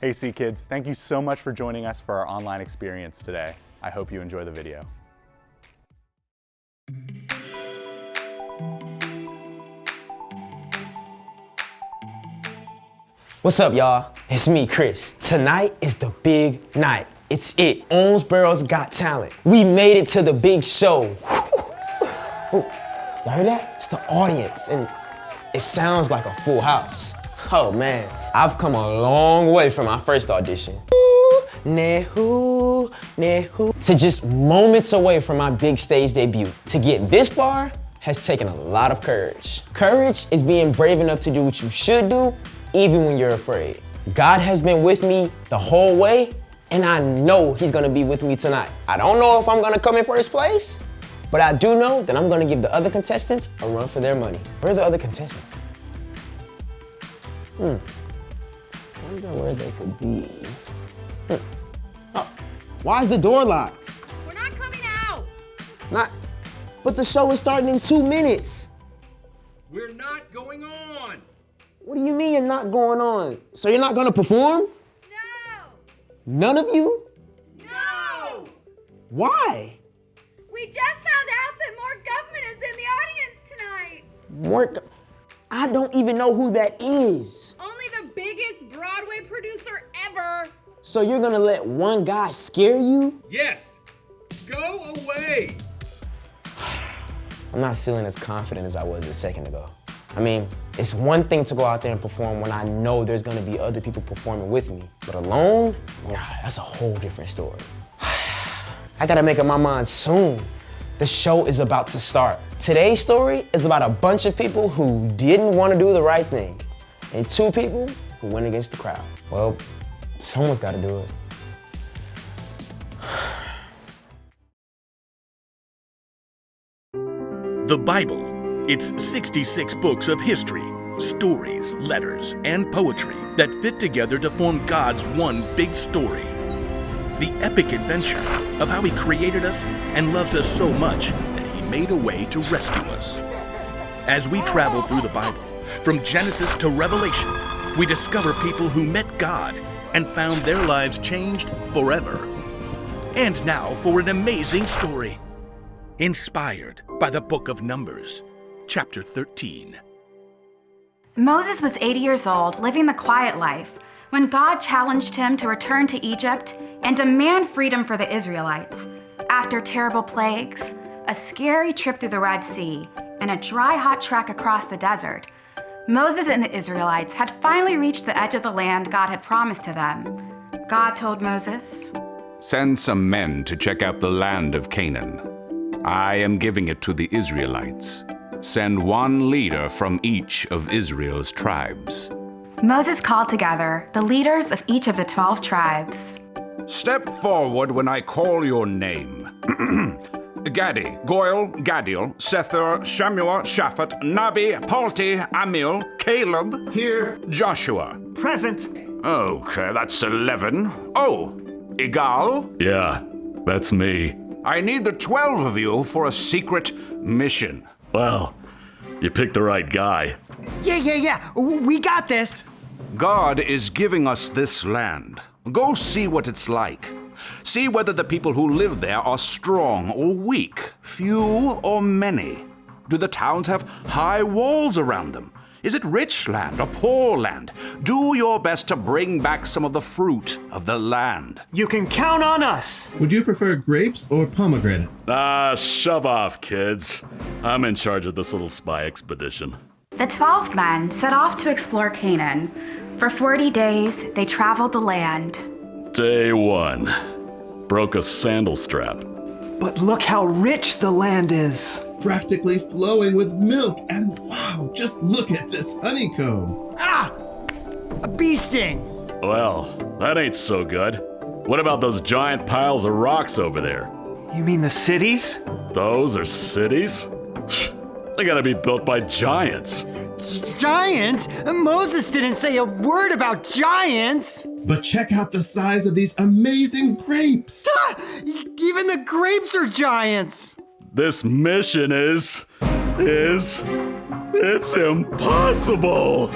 Hey CKids, thank you so much for joining us for our online experience today. I hope you enjoy the video. What's up, y'all? It's me, Chris. Tonight is the big night. It's it. Owensboro's Got Talent. We made it to the big show. Oh, y'all heard that? It's the audience, and it sounds like a full house. Oh man, I've come a long way from my first audition. To just moments away from my big stage debut. To get this far has taken a lot of courage. Courage is being brave enough to do what you should do, even when you're afraid. God has been with me the whole way, and I know He's gonna be with me tonight. I don't know if I'm gonna come in first place, but I do know that I'm gonna give the other contestants a run for their money. Where are the other contestants? Wonder where they could be. Oh, why is the door locked? We're not coming out. But the show is starting in 2 minutes. We're not going on. What do you mean you're not going on? So you're not gonna perform? No. None of you? No. Why? We just found out that more government is in the audience tonight. I don't even know who that is. Only the biggest Broadway producer ever. So you're gonna let one guy scare you? Yes. Go away. I'm not feeling as confident as I was a second ago. I mean, it's one thing to go out there and perform when I know there's gonna be other people performing with me, but alone, nah, that's a whole different story. I gotta make up my mind soon. The show is about to start. Today's story is about a bunch of people who didn't want to do the right thing, and 2 people who went against the crowd. Well, someone's gotta do it. The Bible. It's 66 books of history, stories, letters, and poetry that fit together to form God's one big story. The epic adventure of how He created us and loves us so much that He made a way to rescue us. As we travel through the Bible, from Genesis to Revelation, we discover people who met God and found their lives changed forever. And now for an amazing story, inspired by the book of Numbers. Chapter 13. Moses was 80 years old, living the quiet life, when God challenged him to return to Egypt and demand freedom for the Israelites. After terrible plagues, a scary trip through the Red Sea, and a dry, hot trek across the desert, Moses and the Israelites had finally reached the edge of the land God had promised to them. God told Moses, "Send some men to check out the land of Canaan. I am giving it to the Israelites. Send one leader from each of Israel's tribes." Moses called together the leaders of each of the 12 tribes. "Step forward when I call your name. Gadi, Goel, Gadiel, Sethur, Shammua, Shaphat, Nabi, Palti, Amil, Caleb. Here. Joshua. Present. Okay, that's 11. Oh, Igal. Yeah, that's me. I need the 12 of you for a secret mission." Well, you picked the right guy. Yeah. We got this. God is giving us this land. Go see what it's like. See whether the people who live there are strong or weak, few or many. Do the towns have high walls around them? Is it rich land or poor land? Do your best to bring back some of the fruit of the land. You can count on us. Would you prefer grapes or pomegranates? Shove off, kids. I'm in charge of this little spy expedition. The 12 men set off to explore Canaan. For 40 days, they traveled the land. Day 1. Broke a sandal strap. But look how rich the land is. Practically flowing with milk, and wow, just look at this honeycomb. Ah! A bee sting. Well, that ain't so good. What about those giant piles of rocks over there? You mean the cities? Those are cities? They gotta be built by giants. Giants? Moses didn't say a word about giants. But check out the size of these amazing grapes. Ah! Even the grapes are giants. This mission it's impossible.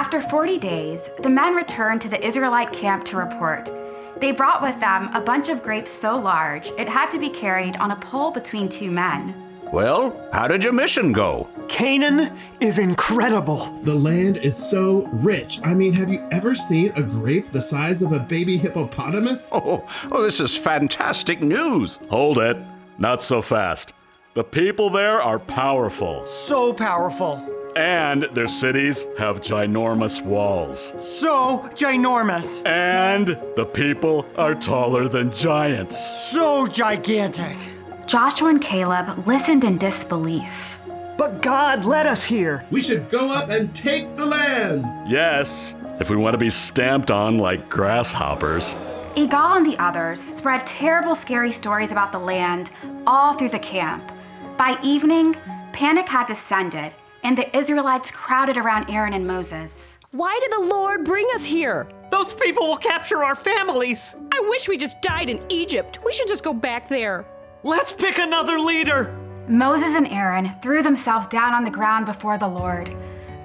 After 40 days, the men returned to the Israelite camp to report. They brought with them a bunch of grapes so large it had to be carried on a pole between two men. Well, how did your mission go? Canaan is incredible. The land is so rich. I mean, have you ever seen a grape the size of a baby hippopotamus? Oh, this is fantastic news. Hold it. Not so fast. The people there are powerful. So powerful. And their cities have ginormous walls. So ginormous. And the people are taller than giants. So gigantic. Joshua and Caleb listened in disbelief. But God led us here. We should go up and take the land. Yes, if we want to be stamped on like grasshoppers. Igal and the others spread terrible, scary stories about the land all through the camp. By evening, panic had descended, and the Israelites crowded around Aaron and Moses. Why did the Lord bring us here? Those people will capture our families. I wish we just died in Egypt. We should just go back there. Let's pick another leader. Moses and Aaron threw themselves down on the ground before the Lord.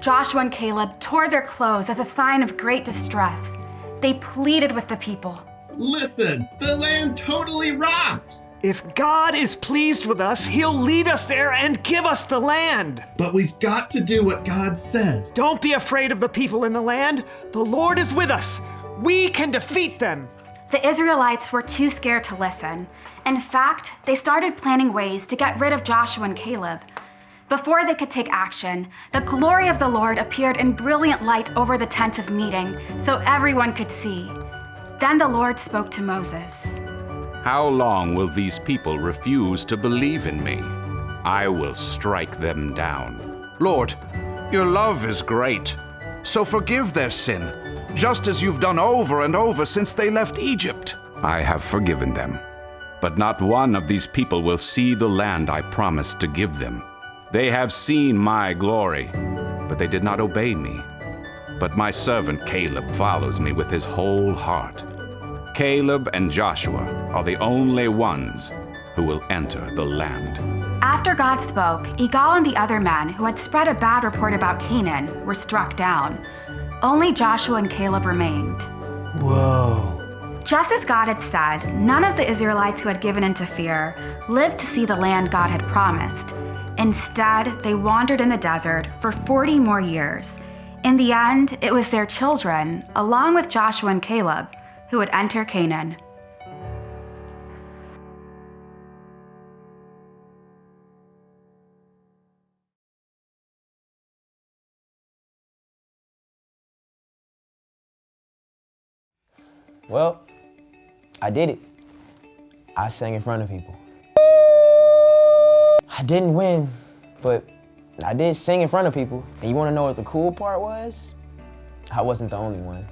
Joshua and Caleb tore their clothes as a sign of great distress. They pleaded with the people. Listen, the land totally rocks. If God is pleased with us, he'll lead us there and give us the land. But we've got to do what God says. Don't be afraid of the people in the land. The Lord is with us. We can defeat them. The Israelites were too scared to listen. In fact, they started planning ways to get rid of Joshua and Caleb. Before they could take action, the glory of the Lord appeared in brilliant light over the tent of meeting, so everyone could see. Then the Lord spoke to Moses. How long will these people refuse to believe in me? I will strike them down. Lord, your love is great, so forgive their sin, just as you've done over and over since they left Egypt. I have forgiven them, but not one of these people will see the land I promised to give them. They have seen my glory, but they did not obey me. But my servant Caleb follows me with his whole heart. Caleb and Joshua are the only ones who will enter the land. After God spoke, Igal and the other men who had spread a bad report about Canaan were struck down. Only Joshua and Caleb remained. Whoa. Just as God had said, none of the Israelites who had given in to fear lived to see the land God had promised. Instead, they wandered in the desert for 40 more years. In the end, it was their children, along with Joshua and Caleb, who would enter Canaan. Well, I did it. I sang in front of people. I didn't win, but I did sing in front of people. And you wanna know what the cool part was? I wasn't the only one.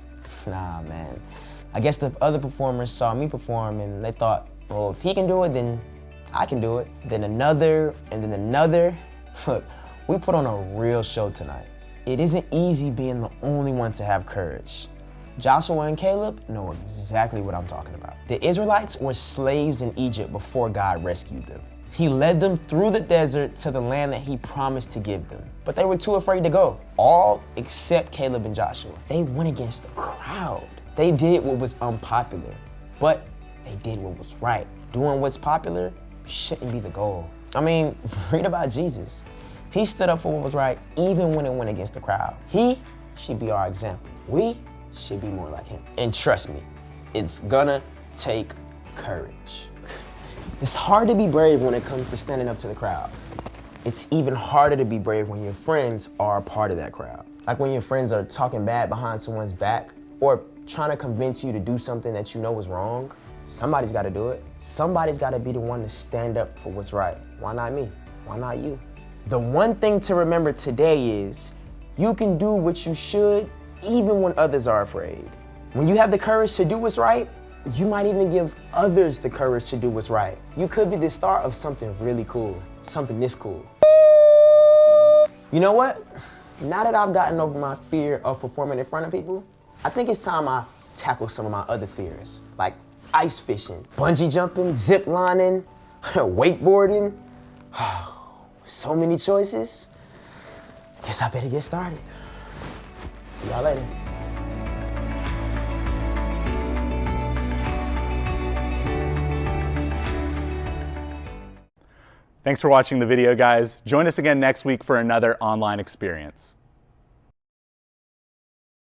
Nah, man. I guess the other performers saw me perform and they thought, well, if he can do it, then I can do it. Then another, and then another. Look, we put on a real show tonight. It isn't easy being the only one to have courage. Joshua and Caleb know exactly what I'm talking about. The Israelites were slaves in Egypt before God rescued them. He led them through the desert to the land that he promised to give them. But they were too afraid to go, all except Caleb and Joshua. They went against the crowd. They did what was unpopular, but they did what was right. Doing what's popular shouldn't be the goal. I mean, read about Jesus. He stood up for what was right even when it went against the crowd. He should be our example. We should be more like him. And trust me, it's gonna take courage. It's hard to be brave when it comes to standing up to the crowd. It's even harder to be brave when your friends are a part of that crowd. Like when your friends are talking bad behind someone's back or trying to convince you to do something that you know is wrong. Somebody's gotta do it. Somebody's gotta be the one to stand up for what's right. Why not me? Why not you? The one thing to remember today is you can do what you should even when others are afraid. When you have the courage to do what's right, you might even give others the courage to do what's right. You could be the start of something really cool, something this cool. You know what? Now that I've gotten over my fear of performing in front of people, I think it's time I tackle some of my other fears, like ice fishing, bungee jumping, zip lining, wakeboarding. So many choices. Guess I better get started. See y'all later. Thanks for watching the video, guys. Join us again next week for another online experience.